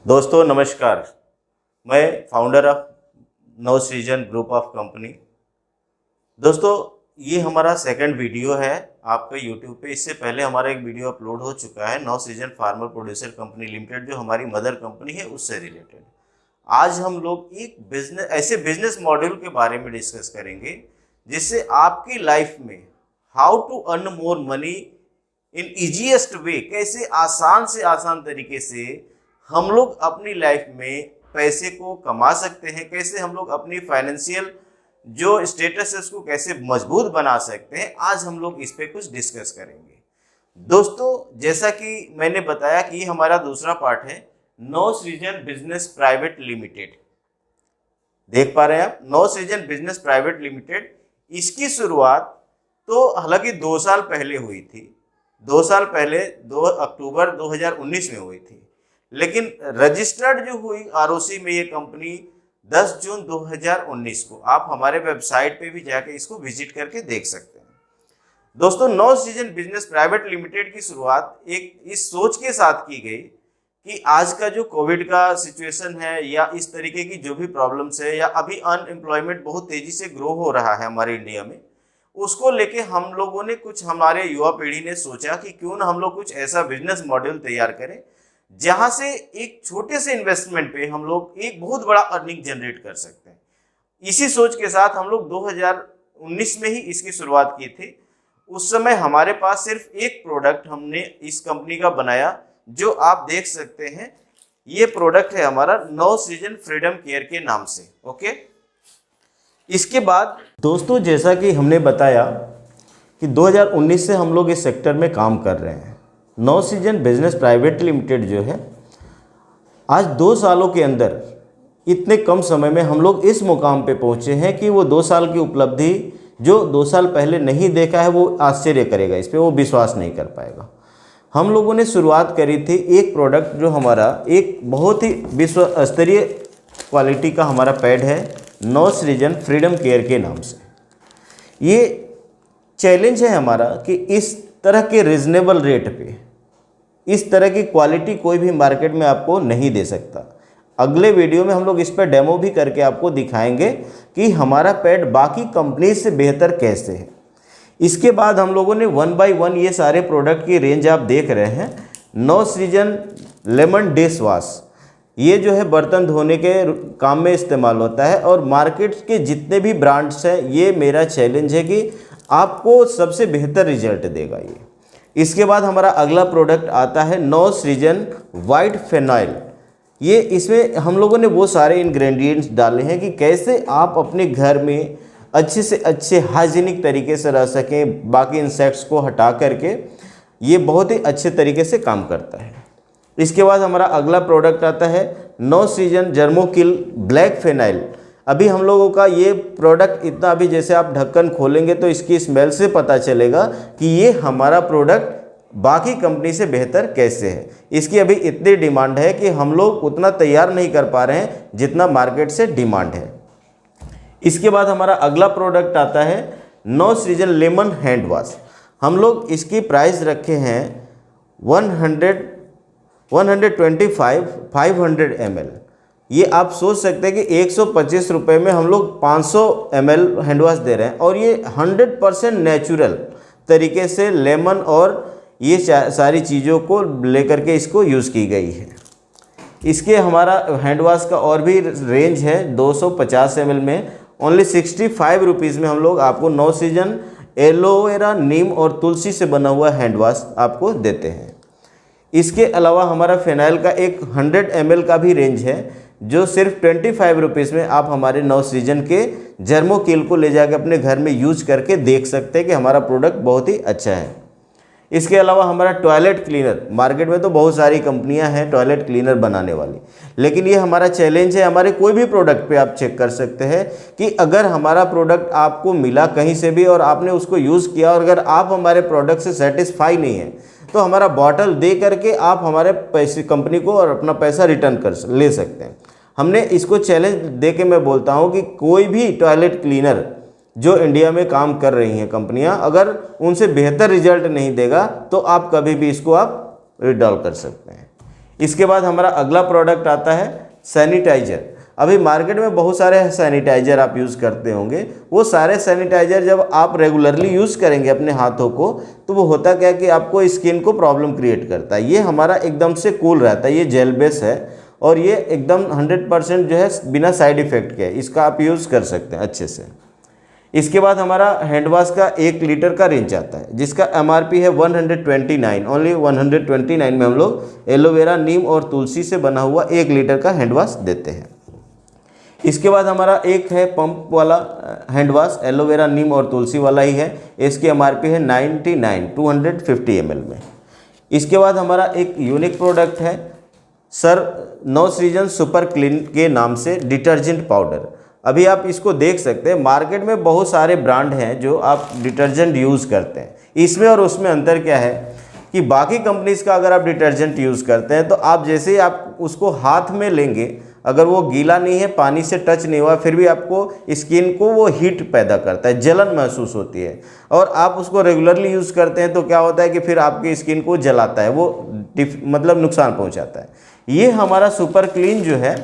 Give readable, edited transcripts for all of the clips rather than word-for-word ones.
दोस्तों नमस्कार। मैं founder of Navsrijan group of company. दोस्तों ये हमारा सेकंड वीडियो है आपके यूट्यूब पे। इससे पहले हमारा एक वीडियो अपलोड हो चुका है नवसृजन फार्मर प्रोड्यूसर कंपनी लिमिटेड, जो हमारी मदर कंपनी है, उससे रिलेटेड। आज हम लोग एक ऐसे बिजनेस मॉड्यूल के बारे में डिस्कस करेंगे जिससे आपकी लाइफ में how to earn more money in easiest way, कैसे आसान से आसान तरीके से हम लोग अपनी लाइफ में पैसे को कमा सकते हैं, कैसे हम लोग अपनी फाइनेंशियल जो स्टेटस है उसको कैसे मजबूत बना सकते हैं। आज हम लोग इस पे कुछ डिस्कस करेंगे। दोस्तों जैसा कि मैंने बताया कि हमारा दूसरा पार्ट है नवसृजन बिजनेस प्राइवेट लिमिटेड। देख पा रहे हैं आप, नवसृजन बिजनेस प्राइवेट लिमिटेड। इसकी शुरुआत तो हालांकि 2 साल पहले हुई थी। 2 साल पहले 2 अक्टूबर 2019 में हुई थी, लेकिन रजिस्टर्ड जो हुई आरओसी में ये कंपनी 10 जून 2019 को। आप हमारे वेबसाइट पे भी जाके इसको विजिट करके देख सकते हैं। दोस्तों नवसृजन बिजनेस प्राइवेट लिमिटेड की शुरुआत एक इस सोच के साथ की गई कि आज का जो कोविड का सिचुएशन है या इस तरीके की जो भी प्रॉब्लम्स है या अभी अनएम्प्लॉयमेंट बहुत तेजी से ग्रो हो रहा है हमारे इंडिया में, उसको लेके हम लोगों ने हमारे युवा पीढ़ी ने सोचा कि क्यों ना हम लोग कुछ ऐसा बिजनेस मॉडल तैयार करें जहां से एक छोटे से इन्वेस्टमेंट पे हम लोग एक बहुत बड़ा अर्निंग जनरेट कर सकते हैं। इसी सोच के साथ हम लोग 2019 में ही इसकी शुरुआत की थी। उस समय हमारे पास सिर्फ एक प्रोडक्ट हमने इस कंपनी का बनाया, जो आप देख सकते हैं। ये प्रोडक्ट है हमारा नवसृजन फ्रीडम केयर के नाम से। ओके, इसके बाद दोस्तों जैसा कि हमने बताया कि 2019 से हम लोग इस सेक्टर में काम कर रहे हैं। नवसृजन बिजनेस प्राइवेट लिमिटेड जो है आज 2 सालों के अंदर इतने कम समय में हम लोग इस मुकाम पे पहुंचे हैं कि वो 2 साल की उपलब्धि जो 2 साल पहले नहीं देखा है वो आश्चर्य करेगा, इस पे वो विश्वास नहीं कर पाएगा। हम लोगों ने शुरुआत करी थी एक प्रोडक्ट जो हमारा एक बहुत ही विश्व स्तरीय क्वालिटी का हमारा पैड है नवसृजन फ्रीडम केयर के नाम से। ये चैलेंज है हमारा कि इस तरह के रिजनेबल रेट पे इस तरह की क्वालिटी कोई भी मार्केट में आपको नहीं दे सकता। अगले वीडियो में हम लोग इस पर डेमो भी करके आपको दिखाएंगे कि हमारा पैड बाकी कंपनी से बेहतर कैसे है। इसके बाद हम लोगों ने 1 बाय 1 ये सारे प्रोडक्ट की रेंज आप देख रहे हैं। नवसृजन लेमन डिश वॉश, ये जो है बर्तन धोने के काम में इस्तेमाल होता है और मार्केट के जितने भी ब्रांड्स हैं, ये मेरा चैलेंज है कि आपको सबसे बेहतर रिजल्ट देगा ये। इसके बाद हमारा अगला प्रोडक्ट आता है नवसृजन वाइट फेनाइल। ये इसमें हम लोगों ने वो सारे इंग्रेडिएंट्स डाले हैं कि कैसे आप अपने घर में अच्छे से अच्छे हाइजीनिक तरीके से रह सकें, बाकी इंसेक्ट्स को हटा करके। ये बहुत ही अच्छे तरीके से काम करता है। इसके बाद हमारा अगला प्रोडक्ट आता है नवसृजन जर्मोकिल ब्लैक फेनाइल। अभी हम लोगों का ये प्रोडक्ट इतना, अभी जैसे आप ढक्कन खोलेंगे तो इसकी स्मेल से पता चलेगा कि ये हमारा प्रोडक्ट बाकी कंपनी से बेहतर कैसे है। इसकी अभी इतनी डिमांड है कि हम लोग उतना तैयार नहीं कर पा रहे हैं जितना मार्केट से डिमांड है। इसके बाद हमारा अगला प्रोडक्ट आता है नवसृजन लेमन हैंड वॉश। हम लोग इसकी प्राइस रखे हैं 500 ml। ये आप सोच सकते हैं कि 125 रुपये में हम लोग 500 ml हैंड वॉश दे रहे हैं और ये 100% नेचुरल तरीके से लेमन और ये सारी चीज़ों को लेकर के इसको यूज़ की गई है। इसके हमारा हैंड वॉश का और भी रेंज है 250 ml में। ओनली 65 रुपीज़ में हम लोग आपको नवसृजन एलोवेरा, नीम और तुलसी से बना हुआ हैंड वॉश आपको देते हैं। इसके अलावा हमारा फिनाइल का एक 100 ml का भी रेंज है, जो सिर्फ 25 रुपीज़ में आप हमारे नवसृजन के जर्मोकिल को ले जाकर अपने घर में यूज करके देख सकते हैं कि हमारा प्रोडक्ट बहुत ही अच्छा है। इसके अलावा हमारा टॉयलेट क्लीनर, मार्केट में तो बहुत सारी कंपनियां हैं टॉयलेट क्लीनर बनाने वाली, लेकिन ये हमारा चैलेंज है। हमारे कोई भी प्रोडक्ट पे आप चेक कर सकते हैं कि अगर हमारा प्रोडक्ट आपको मिला कहीं से भी और आपने उसको यूज़ किया और अगर आप हमारे प्रोडक्ट से सेटिस्फाई नहीं है तो हमारा बॉटल दे करके आप हमारे पैसे कंपनी को और अपना पैसा रिटर्न ले सकते हैं। हमने इसको चैलेंज दे के मैं बोलता हूँ कि कोई भी टॉयलेट क्लीनर जो इंडिया में काम कर रही हैं कंपनियां, अगर उनसे बेहतर रिजल्ट नहीं देगा तो आप कभी भी इसको आप रिडॉल कर सकते हैं। इसके बाद हमारा अगला प्रोडक्ट आता है सैनिटाइज़र। अभी मार्केट में बहुत सारे सैनिटाइज़र आप यूज़ करते होंगे, वो सारे सैनिटाइज़र जब आप रेगुलरली यूज़ करेंगे अपने हाथों को, तो वो होता क्या है कि आपको स्किन को प्रॉब्लम क्रिएट करता है। ये हमारा एकदम से कूल रहता है, ये जेल बेस है और ये एकदम 100% जो है बिना साइड इफ़ेक्ट के, इसका आप यूज़ कर सकते हैं अच्छे से। इसके बाद हमारा हैंड वॉश का 1 लीटर का रेंज आता है, जिसका MRP है 129, ओनली 129 में हम लोग एलोवेरा, नीम और तुलसी से बना हुआ 1 लीटर का हैंड वॉश देते हैं। इसके बाद हमारा एक है पंप वाला हैंड वॉश, एलोवेरा, नीम और तुलसी वाला ही है। इसकी MRP है 99, 250 ml में। इसके बाद हमारा एक यूनिक प्रोडक्ट है sir no season super clean के नाम से डिटर्जेंट पाउडर। अभी आप इसको देख सकते हैं, मार्केट में बहुत सारे ब्रांड हैं जो आप डिटर्जेंट यूज़ करते हैं। इसमें और उसमें अंतर क्या है कि बाकी कंपनीज़ का अगर आप डिटर्जेंट यूज़ करते हैं तो आप जैसे ही आप उसको हाथ में लेंगे, अगर वो गीला नहीं है, पानी से टच नहीं हुआ, फिर भी आपको स्किन को वो हीट पैदा करता है, जलन महसूस होती है। और आप उसको रेगुलरली यूज़ करते हैं तो क्या होता है कि फिर आपकी स्किन को जलाता है, वो मतलब नुकसान पहुंचाता है। ये हमारा सुपर क्लीन जो है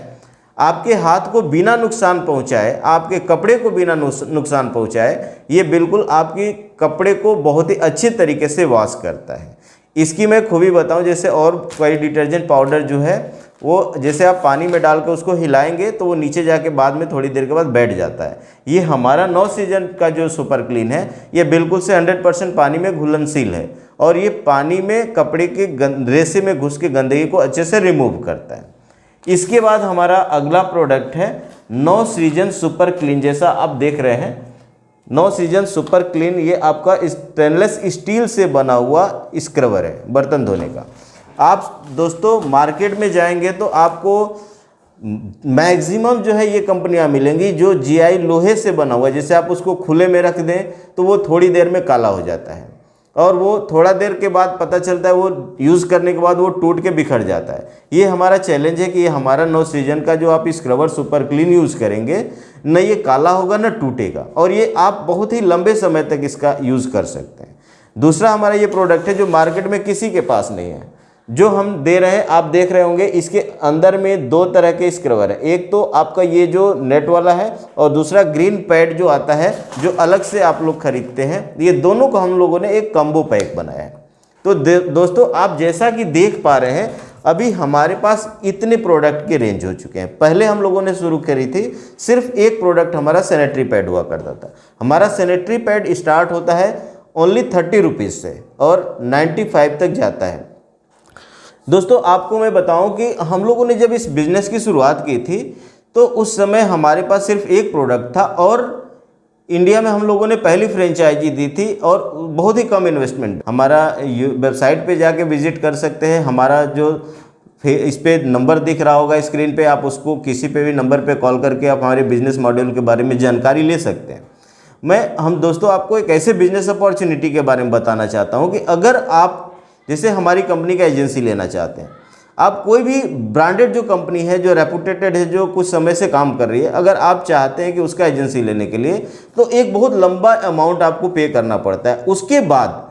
आपके हाथ को बिना नुकसान पहुंचाए, आपके कपड़े को बिना नुकसान पहुंचाए, ये बिल्कुल आपकी कपड़े को बहुत ही अच्छे तरीके से वॉश करता है। इसकी मैं खूबी बताऊं, जैसे और कई डिटर्जेंट पाउडर जो है वो जैसे आप पानी में डाल के उसको हिलाएंगे तो वो नीचे जाके बाद में थोड़ी देर के बाद बैठ जाता है। ये हमारा 9 सीजन का जो सुपर क्लीन है, ये बिल्कुल से 100% पानी में घुलनशील है और ये पानी में कपड़े के रेसे में घुस के गंदगी को अच्छे से रिमूव करता है। इसके बाद हमारा अगला प्रोडक्ट है 9 सीजन सुपर क्लीन। जैसा आप देख रहे हैं 9 सीजन सुपर क्लीन, ये आपका स्टेनलेस स्टील से बना हुआ स्क्रबर है बर्तन धोने का। आप दोस्तों मार्केट में जाएंगे तो आपको मैक्सिमम जो है ये कंपनियां मिलेंगी जो GI लोहे से बना हुआ है। जैसे आप उसको खुले में रख दें तो वो थोड़ी देर में काला हो जाता है और वो थोड़ा देर के बाद पता चलता है, वो यूज़ करने के बाद वो टूट के बिखर जाता है। ये हमारा चैलेंज है कि ये हमारा 9 सीजन का जो आप स्क्रबर सुपर क्लीन यूज़ करेंगे, न ये काला होगा न टूटेगा और ये आप बहुत ही लंबे समय तक इसका यूज़ कर सकते हैं। दूसरा हमारा ये प्रोडक्ट है जो मार्केट में किसी के पास नहीं है, जो हम दे रहे हैं। आप देख रहे होंगे इसके अंदर में 2 तरह के स्क्रबर है, एक तो आपका ये जो नेट वाला है और दूसरा ग्रीन पैड जो आता है जो अलग से आप लोग खरीदते हैं। ये दोनों को हम लोगों ने एक कम्बो पैक बनाया है। तो दोस्तों आप जैसा कि देख पा रहे हैं, अभी हमारे पास इतने प्रोडक्ट के रेंज हो चुके हैं। पहले हम लोगों ने शुरू करी थी, सिर्फ एक प्रोडक्ट हमारा सैनिटरी पैड हुआ करता था। हमारा सैनिटरी पैड स्टार्ट होता है ओनली 30 रुपीज़ से और 95 तक जाता है। दोस्तों आपको मैं बताऊं कि हम लोगों ने जब इस बिज़नेस की शुरुआत की थी तो उस समय हमारे पास सिर्फ एक प्रोडक्ट था और इंडिया में हम लोगों ने पहली फ्रेंचाइजी दी थी और बहुत ही कम इन्वेस्टमेंट। हमारा वेबसाइट पे जाके विजिट कर सकते हैं। हमारा जो इस पे नंबर दिख रहा होगा स्क्रीन पे, आप उसको किसी पे भी नंबर पे कॉल करके आप हमारे बिजनेस मॉड्यूल के बारे में जानकारी ले सकते हैं। हम दोस्तों आपको एक ऐसे बिजनेस अपॉर्चुनिटी के बारे में बताना चाहता हूँ कि अगर आप जैसे हमारी कंपनी का एजेंसी लेना चाहते हैं, आप कोई भी ब्रांडेड जो कंपनी है, जो रेपुटेटेड है, जो कुछ समय से काम कर रही है, अगर आप चाहते हैं कि उसका एजेंसी लेने के लिए तो एक बहुत लंबा अमाउंट आपको पे करना पड़ता है। उसके बाद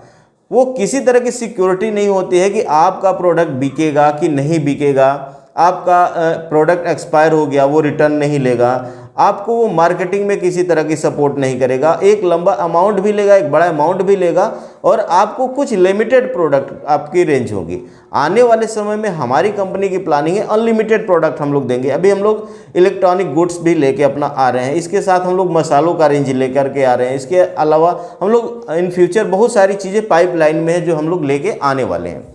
वो किसी तरह की सिक्योरिटी नहीं होती है कि आपका प्रोडक्ट बिकेगा कि नहीं बिकेगा, आपका प्रोडक्ट एक्सपायर हो गया वो रिटर्न नहीं लेगा, आपको वो मार्केटिंग में किसी तरह की सपोर्ट नहीं करेगा। एक लंबा अमाउंट भी लेगा, एक बड़ा अमाउंट भी लेगा और आपको कुछ लिमिटेड प्रोडक्ट आपकी रेंज होगी। आने वाले समय में हमारी कंपनी की प्लानिंग है अनलिमिटेड प्रोडक्ट हम लोग देंगे। अभी हम लोग इलेक्ट्रॉनिक गुड्स भी लेके अपना आ रहे हैं, इसके साथ हम लोग मसालों का रेंज लेकर के आ रहे हैं। इसके अलावा हम लोग इन फ्यूचर बहुत सारी चीज़ें पाइपलाइन में है जो हम लोग लेके आने वाले हैं।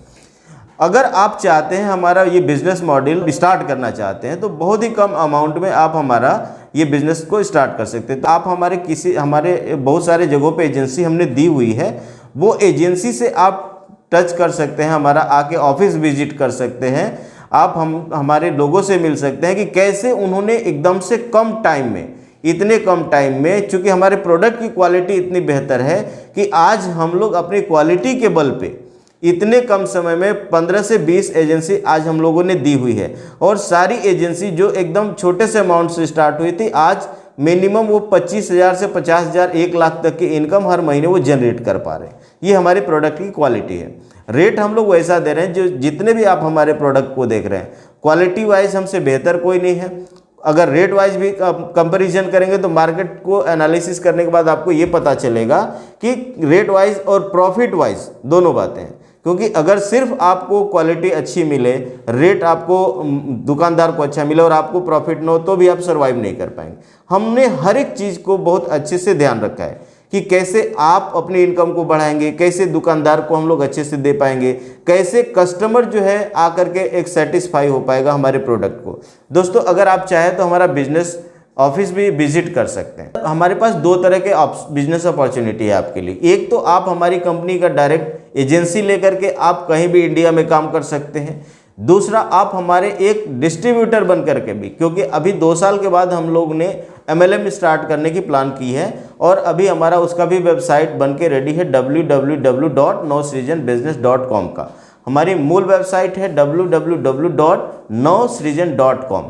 अगर आप चाहते हैं हमारा ये बिज़नेस मॉडल स्टार्ट करना चाहते हैं तो बहुत ही कम अमाउंट में आप हमारा ये बिज़नेस को स्टार्ट कर सकते हैं। तो आप हमारे बहुत सारे जगहों पे एजेंसी हमने दी हुई है, वो एजेंसी से आप टच कर सकते हैं, हमारा आके ऑफिस विजिट कर सकते हैं। आप हमारे लोगों से मिल सकते हैं कि कैसे उन्होंने एकदम से कम टाइम में, इतने कम टाइम में, चूँकि हमारे प्रोडक्ट की क्वालिटी इतनी बेहतर है कि आज हम लोग अपनी क्वालिटी के बल पे इतने कम समय में 15 से 20 एजेंसी आज हम लोगों ने दी हुई है। और सारी एजेंसी जो एकदम छोटे से अमाउंट से स्टार्ट हुई थी, आज मिनिमम वो 25,000 से 50,000, 1 लाख तक की इनकम हर महीने वो जनरेट कर पा रहे हैं। ये हमारे प्रोडक्ट की क्वालिटी है। रेट हम लोग वैसा दे रहे हैं जो जितने भी आप हमारे प्रोडक्ट को देख रहे हैं, क्वालिटी वाइज हमसे बेहतर कोई नहीं है। अगर रेट वाइज भी कंपैरिजन करेंगे तो मार्केट को एनालिसिस करने के बाद आपको ये पता चलेगा कि रेट वाइज और प्रॉफिट वाइज दोनों बातें हैं। क्योंकि अगर सिर्फ आपको क्वालिटी अच्छी मिले, रेट आपको दुकानदार को अच्छा मिले और आपको प्रॉफिट न हो तो भी आप सर्वाइव नहीं कर पाएंगे। हमने हर एक चीज़ को बहुत अच्छे से ध्यान रखा है कि कैसे आप अपनी इनकम को बढ़ाएंगे, कैसे दुकानदार को हम लोग अच्छे से दे पाएंगे, कैसे कस्टमर जो है आकर के एक सेटिस्फाई हो पाएगा हमारे प्रोडक्ट को। दोस्तों अगर आप चाहें तो हमारा बिजनेस ऑफिस भी विजिट कर सकते हैं। हमारे पास दो तरह के बिजनेस अपॉर्चुनिटी है आपके लिए। एक तो आप हमारी कंपनी का डायरेक्ट एजेंसी लेकर के आप कहीं भी इंडिया में काम कर सकते हैं। दूसरा, आप हमारे एक डिस्ट्रीब्यूटर बन करके भी, क्योंकि अभी 2 साल के बाद हम लोग ने MLM स्टार्ट करने की प्लान की है और अभी हमारा उसका भी वेबसाइट बन के रेडी है www.nowsrijanbusiness.com का। हमारी मूल वेबसाइट है www.nowsrijan.com।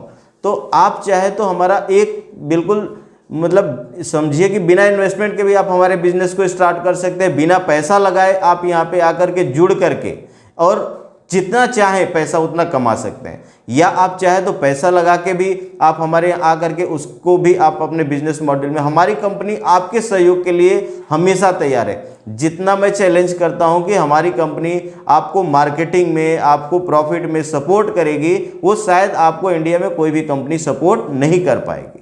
तो आप चाहे तो हमारा एक बिल्कुल मतलब समझिए कि बिना इन्वेस्टमेंट के भी आप हमारे बिजनेस को स्टार्ट कर सकते हैं। बिना पैसा लगाए आप यहाँ पे आकर के जुड़ करके और जितना चाहे पैसा उतना कमा सकते हैं, या आप चाहे तो पैसा लगा के भी आप हमारे यहाँ आकर के उसको भी आप अपने बिजनेस मॉडल में, हमारी कंपनी आपके सहयोग के लिए हमेशा तैयार है। जितना मैं चैलेंज करता हूं कि हमारी कंपनी आपको मार्केटिंग में, आपको प्रॉफिट में सपोर्ट करेगी, वो शायद आपको इंडिया में कोई भी कंपनी सपोर्ट नहीं कर पाएगी।